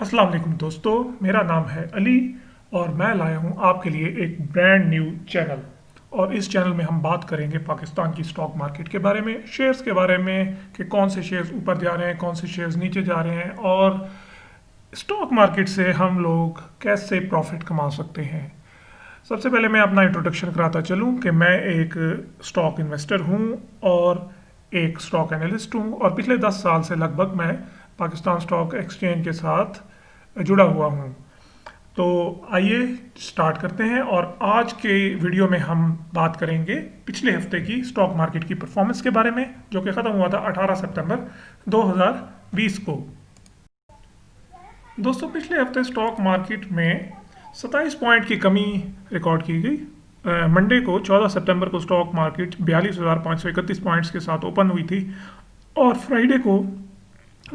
अस्सलाम वालेकुम दोस्तों, मेरा नाम है अली और मैं लाया हूँ आपके लिए एक ब्रांड न्यू चैनल। और इस चैनल में हम बात करेंगे पाकिस्तान की स्टॉक मार्केट के बारे में, शेयर्स के बारे में कि कौन से शेयर्स ऊपर जा रहे हैं, कौन से शेयर्स नीचे जा रहे हैं और स्टॉक मार्केट से हम लोग कैसे प्रॉफिट कमा सकते हैं। सबसे पहले मैं अपना इंट्रोडक्शन कराता चलूँ कि मैं एक स्टॉक इन्वेस्टर हूँ और एक स्टॉक एनालिस्ट हूँ और पिछले 10 साल से लगभग मैं पाकिस्तान स्टॉक एक्सचेंज के साथ जुड़ा हुआ हूँ। तो आइए स्टार्ट करते हैं और आज के वीडियो में हम बात करेंगे पिछले हफ्ते की स्टॉक मार्केट की परफॉर्मेंस के बारे में, जो कि ख़त्म हुआ था 18 सितंबर 2020 को। दोस्तों, पिछले हफ्ते स्टॉक मार्केट में 27 पॉइंट की कमी रिकॉर्ड की गई। मंडे को 14 सितंबर को स्टॉक मार्केट 42,531 पॉइंट्स के साथ ओपन हुई थी और फ्राइडे को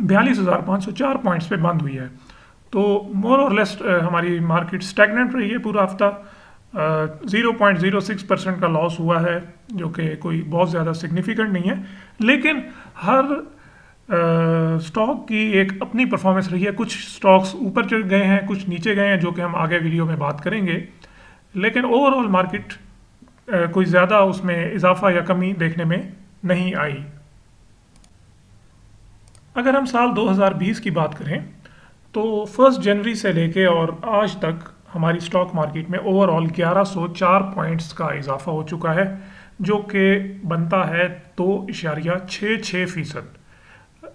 42,504 पॉइंट्स पे बंद हुई है। तो मोर और लेस हमारी मार्केट स्टैगनेंट रही है पूरा हफ्ता। 0.06% का लॉस हुआ है, जो कि कोई बहुत ज़्यादा सिग्निफिकेंट नहीं है, लेकिन हर स्टॉक की एक अपनी परफॉर्मेंस रही है। कुछ स्टॉक्स ऊपर चढ़ गए हैं, कुछ नीचे गए हैं, जो कि हम आगे वीडियो में बात करेंगे। लेकिन ओवरऑल मार्केट कोई ज़्यादा उसमें इजाफा या कमी देखने में नहीं आई। अगर हम साल 2020 की बात करें तो 1 जनवरी से लेके और आज तक हमारी स्टॉक मार्केट में ओवरऑल 1104 पॉइंट्स का इजाफा हो चुका है, जो कि बनता है 2.66%।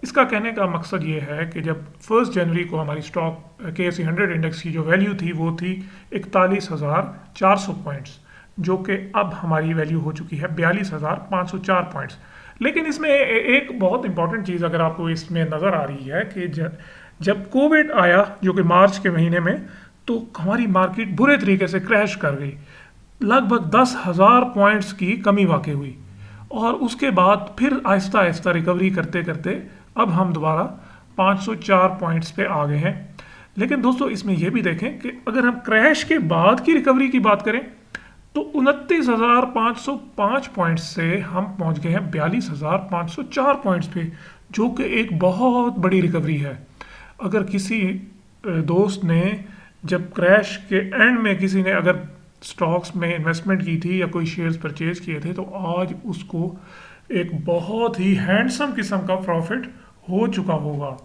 इसका कहने का मकसद ये है कि जब 1 जनवरी को हमारी स्टॉक KSE 100 इंडेक्स की जो वैल्यू थी वो थी 41,400 पॉइंट्स, जो कि अब हमारी वैल्यू हो चुकी है 42,504 पॉइंट्स। लेकिन इसमें एक बहुत इंपॉर्टेंट चीज़ अगर आपको इसमें नज़र आ रही है कि जब कोविड आया, जो कि मार्च के महीने में, तो हमारी मार्केट बुरे तरीके से क्रैश कर गई। लगभग 10,000 पॉइंट्स की कमी वाक़ई हुई और उसके बाद फिर आहिस्ता आहिस्ता रिकवरी करते करते अब हम दोबारा 504 पॉइंट्स पे आ गए हैं। लेकिन दोस्तों, इसमें यह भी देखें कि अगर हम क्रैश के बाद की रिकवरी की बात करें तो 29,505 पॉइंट्स से हम पहुंच गए हैं 42,504 पॉइंट्स पे, जो कि एक बहुत बड़ी रिकवरी है। अगर किसी दोस्त ने जब क्रैश के एंड में किसी ने अगर स्टॉक्स में इन्वेस्टमेंट की थी या कोई शेयर्स परचेज किए थे, तो आज उसको एक बहुत ही हैंडसम किस्म का प्रॉफिट हो चुका होगा।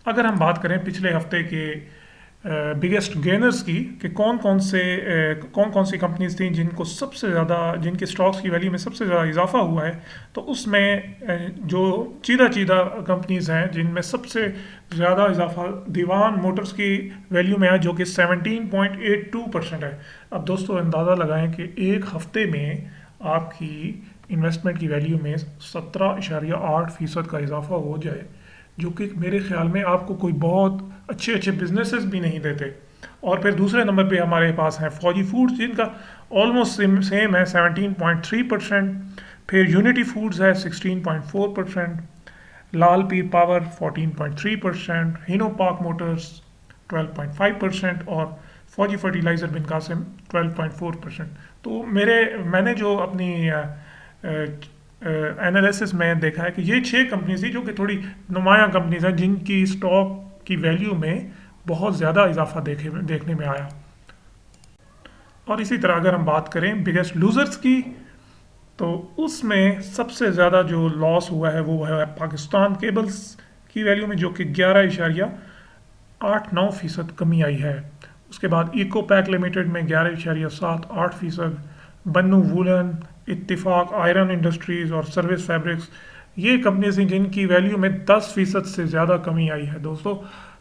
अगर हम बात करें पिछले हफ्ते के बिगेस्ट गेनर्स की कि कौन कौन सी कंपनीज थी जिनको सबसे ज़्यादा, जिनके स्टॉक्स की वैल्यू में सबसे ज़्यादा इजाफा हुआ है, तो उसमें जो चीदा चीदा कंपनीज हैं जिनमें सबसे ज़्यादा इजाफा दीवान मोटर्स की वैल्यू में है, जो कि 17.82% है। अब दोस्तों, अंदाज़ा लगाएं कि एक हफ्ते में आपकी इन्वेस्टमेंट की वैल्यू में 17.8% का इजाफा हो जाए, जो कि मेरे ख्याल में आपको कोई बहुत अच्छे अच्छे बिजनेसेस भी नहीं देते। और फिर दूसरे नंबर पे हमारे पास हैं फौजी फूड्स, जिनका ऑलमोस्ट सेम है 17.3%। फिर यूनिटी फूड्स है 16.4%, लाल पीर पावर 14.3%, हिनो पाक मोटर्स 12.5% और फौजी फर्टिलाइज़र बिन कासिम 12.4%। तो मैंने जो अपनी एनालिसिस में देखा है कि ये 6 कंपनीज थी जो कि थोड़ी नुमायाँ कंपनीज हैं जिनकी स्टॉक की वैल्यू में बहुत ज़्यादा इजाफा देखने में आया। और इसी तरह अगर हम बात करें बिगेस्ट लूजर्स की, तो उसमें सबसे ज़्यादा जो लॉस हुआ है वो है पाकिस्तान केबल्स की वैल्यू में, जो कि 11.89% कमी आई है। उसके बाद इको पैक लिमिटेड में 11.78%, बन्नू वूलन, इत्तिफाक आयरन इंडस्ट्रीज़ और सर्विस फैब्रिक्स, ये कंपनीज हैं जिनकी वैल्यू में 10% से ज़्यादा कमी आई है दोस्तों।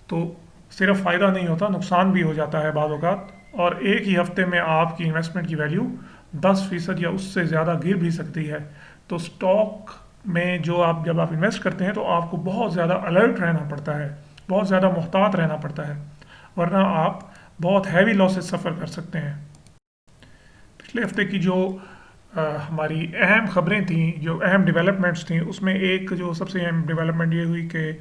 तो सिर्फ फ़ायदा नहीं होता, नुकसान भी हो जाता है बाद औक़ात, और एक ही हफ्ते में आपकी इन्वेस्टमेंट की वैल्यू 10% या उससे ज़्यादा गिर भी सकती है। तो स्टॉक में जब आप इन्वेस्ट करते हैं तो आपको बहुत ज़्यादा अलर्ट रहना पड़ता है, बहुत ज़्यादा मुहतात रहना पड़ता है, वरना आप बहुत हैवी लॉसेस सफ़र कर सकते हैं। पिछले हफ्ते की जो हमारी अहम खबरें थी, जो अहम डेवलपमेंट्स थी, उसमें एक जो सबसे अहम डेवलपमेंट ये हुई कि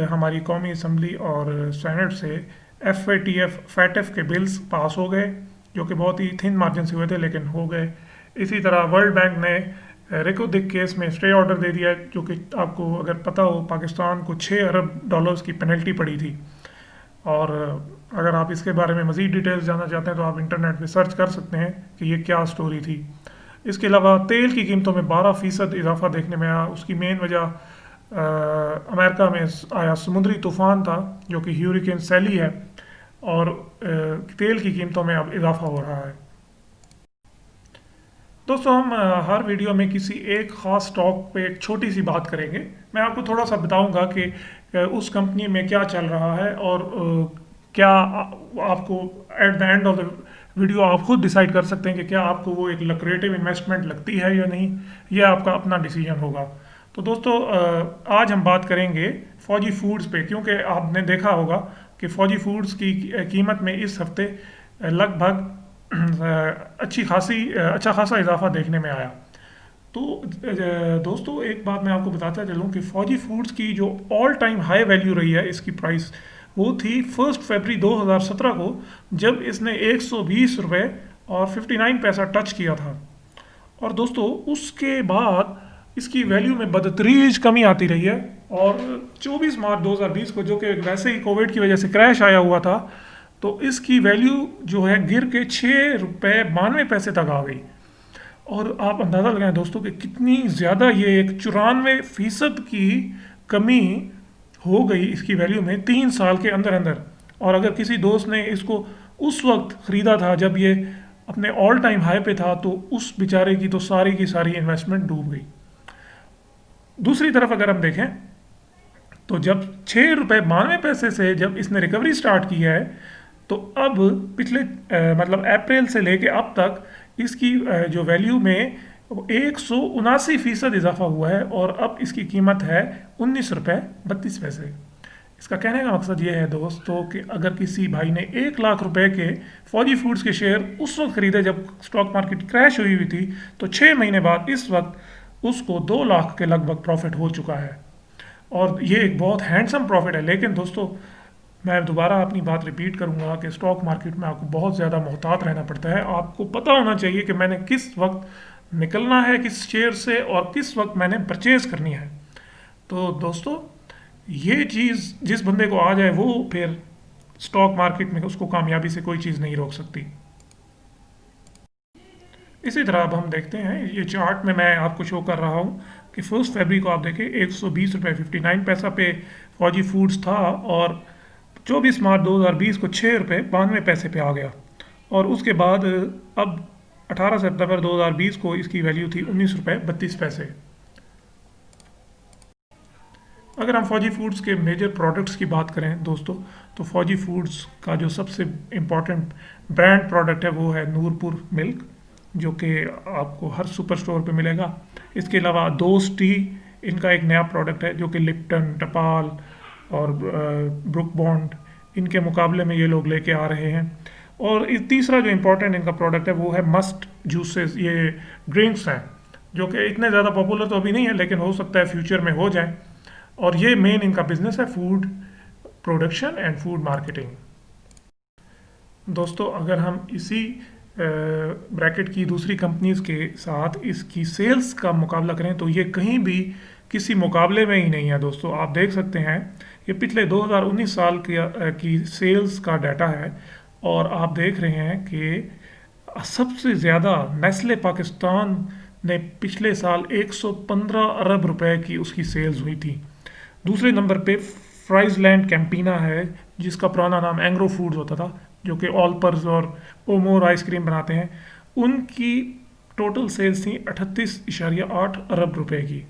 हमारी कौमी असम्बली और सेनेट से FATF के बिल्स पास हो गए, जो कि बहुत ही थिन मार्जिन से हुए थे लेकिन हो गए। इसी तरह वर्ल्ड बैंक ने रिको दिक केस में स्टे ऑर्डर दे दिया, जो कि आपको अगर पता हो पाकिस्तान को $6 अरब की पेनल्टी पड़ी थी। और अगर आप इसके बारे में मज़ीद डिटेल्स जानना चाहते हैं तो आप इंटरनेट पे सर्च कर सकते हैं कि ये क्या स्टोरी थी। इसके अलावा तेल की कीमतों में 12% इजाफा देखने में आया। उसकी मेन वजह अमेरिका में आया समुद्री तूफान था, जो कि ह्यूरिकेन सैली है, और तेल की कीमतों में अब इजाफा हो रहा है। दोस्तों, हम हर वीडियो में किसी एक ख़ास स्टॉक पे एक छोटी सी बात करेंगे। मैं आपको थोड़ा सा बताऊंगा कि उस कंपनी में क्या चल रहा है, और क्या आपको at the end of the video आप खुद डिसाइड कर सकते हैं कि क्या आपको वो एक लक्रेटिव इन्वेस्टमेंट लगती है या नहीं। यह आपका अपना डिसीजन होगा। तो दोस्तों, आज हम बात करेंगे फौजी फूड्स पे, क्योंकि आपने देखा होगा कि फौजी फूड्स की कीमत में इस हफ्ते लगभग अच्छा खासा इजाफा देखने में आया। तो दोस्तों, एक बात मैं आपको बताता चलूँ कि फौजी फूड्स की जो ऑल टाइम हाई वैल्यू रही है इसकी प्राइस, वो थी 1 फरवरी 2017 को, जब इसने 120 रुपये और 59 पैसा टच किया था। और दोस्तों, उसके बाद इसकी वैल्यू में बदतरीज कमी आती रही है, और 24 मार्च 2020 को, जो कि वैसे ही कोविड की वजह से क्रैश आया हुआ था, तो इसकी वैल्यू जो है गिर के 6 रुपये 92 पैसे तक आ गई। और आप अंदाज़ा लगाएं दोस्तों कि कितनी ज़्यादा, ये एक 94% की कमी हो गई इसकी वैल्यू में 3 साल के अंदर अंदर। और अगर किसी दोस्त ने इसको उस वक्त ख़रीदा था जब ये अपने ऑल टाइम हाई पे था, तो उस बेचारे की तो सारी की सारी इन्वेस्टमेंट डूब गई। दूसरी तरफ अगर हम देखें तो जब 6 रुपये 92 पैसे से जब इसने रिकवरी स्टार्ट की है, तो अब पिछले मतलब अप्रैल से लेके अब तक इसकी जो वैल्यू में 179% इजाफा हुआ है, और अब इसकी कीमत है 19 रुपये 32 पैसे। इसका कहने का मकसद ये है दोस्तों कि अगर किसी भाई ने 1 लाख रुपए के फौजी फूड्स के शेयर उस वक्त खरीदे जब स्टॉक मार्केट क्रैश हुई हुई थी, तो 6 महीने बाद इस वक्त उसको 2 लाख के लगभग प्रॉफिट हो चुका है। और ये एक बहुत हैंडसम प्रॉफिट है। लेकिन दोस्तों, मैं दोबारा अपनी बात रिपीट करूंगा कि स्टॉक मार्केट में आपको बहुत ज़्यादा मुहतात रहना पड़ता है। आपको पता होना चाहिए कि मैंने किस वक्त निकलना है किस शेयर से, और किस वक्त मैंने परचेज करनी है। तो दोस्तों, ये चीज़ जिस बंदे को आ जाए, वो फिर स्टॉक मार्केट में उसको कामयाबी से कोई चीज़ नहीं रोक सकती। इसी तरह अब हम देखते हैं, ये चार्ट में मैं आपको शो कर रहा हूँ कि 1 फरवरी को आप देखें 120 रुपये 59 पैसा पे फौजी फूड्स था, और 24 मार्च 2020 को 6 रुपये 92 पैसे पे आ गया। और उसके बाद अब 18 सितंबर 2020 को इसकी वैल्यू थी 19 रुपये 32 पैसे। अगर हम फौजी फूड्स के मेजर प्रोडक्ट्स की बात करें दोस्तों, तो फौजी फूड्स का जो सबसे इम्पॉर्टेंट ब्रांड प्रोडक्ट है वो है नूरपुर मिल्क, जो कि आपको हर सुपर स्टोर पे मिलेगा। इसके अलावा दोस्त टी, इनका एक नया प्रोडक्ट है, जो कि लिप्टन, टपाल और ब्रुक बॉन्ड, इनके मुकाबले में ये लोग लेके आ रहे हैं। और तीसरा जो इम्पोर्टेंट इनका प्रोडक्ट है वो है मस्ट जूसेस। ये ड्रिंक्स हैं जो कि इतने ज़्यादा पॉपुलर तो अभी नहीं है, लेकिन हो सकता है फ्यूचर में हो जाए। और ये मेन इनका बिजनेस है, food production and food marketing. दोस्तों, अगर हम इसी ब्रैकेट की दूसरी कंपनीज के साथ इसकी सेल्स का मुकाबला करें तो ये कहीं भी किसी मुकाबले में ही नहीं है दोस्तों। आप देख सकते हैं ये पिछले 2019 साल की सेल्स का डाटा है और आप देख रहे हैं कि सबसे ज़्यादा नेस्ले पाकिस्तान ने पिछले साल 115 अरब रुपए की उसकी सेल्स हुई थी। दूसरे नंबर पे फ्राइजलैंड कैंपीना है जिसका पुराना नाम एंग्रो फूड्स होता था, जो कि ऑलपर्स और ओमोर आइसक्रीम बनाते हैं। उनकी टोटल सेल्स थी 38.8 अरब रुपए की।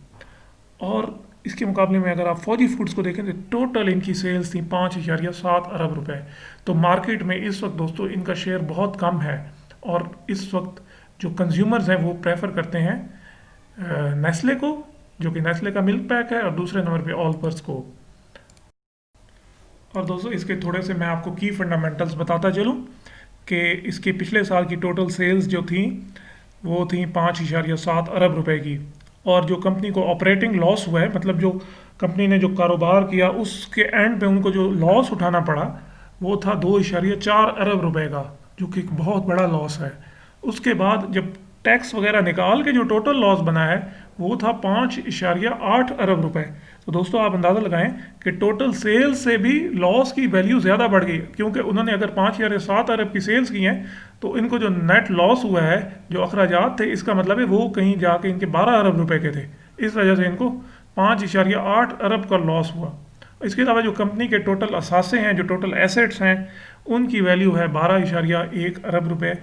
और इसके मुकाबले में अगर आप फौजी फूड्स को देखें तो टोटल इनकी सेल्स थी 5.7 अरब रुपए। तो मार्केट में इस वक्त दोस्तों इनका शेयर बहुत कम है और इस वक्त जो कंज्यूमर्स हैं वो प्रेफर करते हैं नेस्ले को, जो कि नेस्ले का मिल्क पैक है, और दूसरे नंबर पे ऑलपर्स को। और दोस्तों इसके थोड़े से मैं आपको की फंडामेंटल्स बताता चलूँ कि इसके पिछले साल की टोटल सेल्स जो थी वो थी 5.7 अरब रुपए की। और जो कंपनी को ऑपरेटिंग लॉस हुआ है, मतलब जो कंपनी ने जो कारोबार किया उसके एंड पे उनको जो लॉस उठाना पड़ा वो था 2.4 अरब रुपए का, जो कि एक बहुत बड़ा लॉस है। उसके बाद जब टैक्स वगैरह निकाल के जो टोटल लॉस बना है वो था 5.8 अरब रुपए। तो दोस्तों आप अंदाज़ा लगाएं कि टोटल सेल्स से भी लॉस की वैल्यू ज़्यादा बढ़ गई, क्योंकि उन्होंने अगर 5.7 अरब की सेल्स की हैं तो इनको जो नेट लॉस हुआ है, जो अखराजात थे, इसका मतलब है वो कहीं जाके इनके 12 अरब रुपए के थे। इस वजह से इनको 5.8 अरब का लॉस हुआ। इसके अलावा जो कंपनी के टोटल असासे हैं, जो टोटल एसेट्स हैं, उनकी वैल्यू है 12.1 अरब रुपए।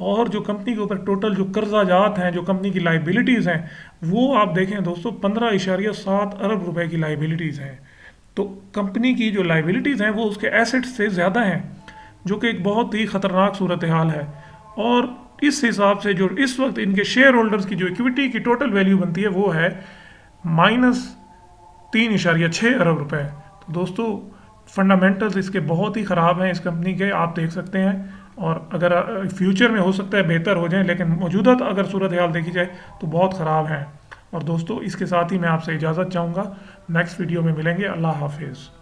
और जो कंपनी के ऊपर टोटल जो कर्जाजात हैं, जो कंपनी की लाइबिलिटीज़ हैं, वो आप देखें दोस्तों 15.7 अरब रुपए की लाइबिलिटीज़ हैं। तो कंपनी की जो लाइबिलिटीज़ हैं वो उसके एसेट्स से ज़्यादा हैं, जो कि एक बहुत ही ख़तरनाक सूरत हाल है। और इस हिसाब से जो इस वक्त इनके शेयर होल्डर्स की जो इक्विटी की टोटल वैल्यू बनती है वो है -3.6 अरब रुपए। तो दोस्तों फंडामेंटल्स इसके बहुत ही ख़राब हैं इस कंपनी के, आप देख सकते हैं। और अगर फ्यूचर में हो सकता है बेहतर हो जाए, लेकिन मौजूदा अगर सूरत हाल देखी जाए तो बहुत ख़राब है। और दोस्तों इसके साथ ही मैं आपसे इजाज़त चाहूँगा, नेक्स्ट वीडियो में मिलेंगे। अल्लाह हाफिज़।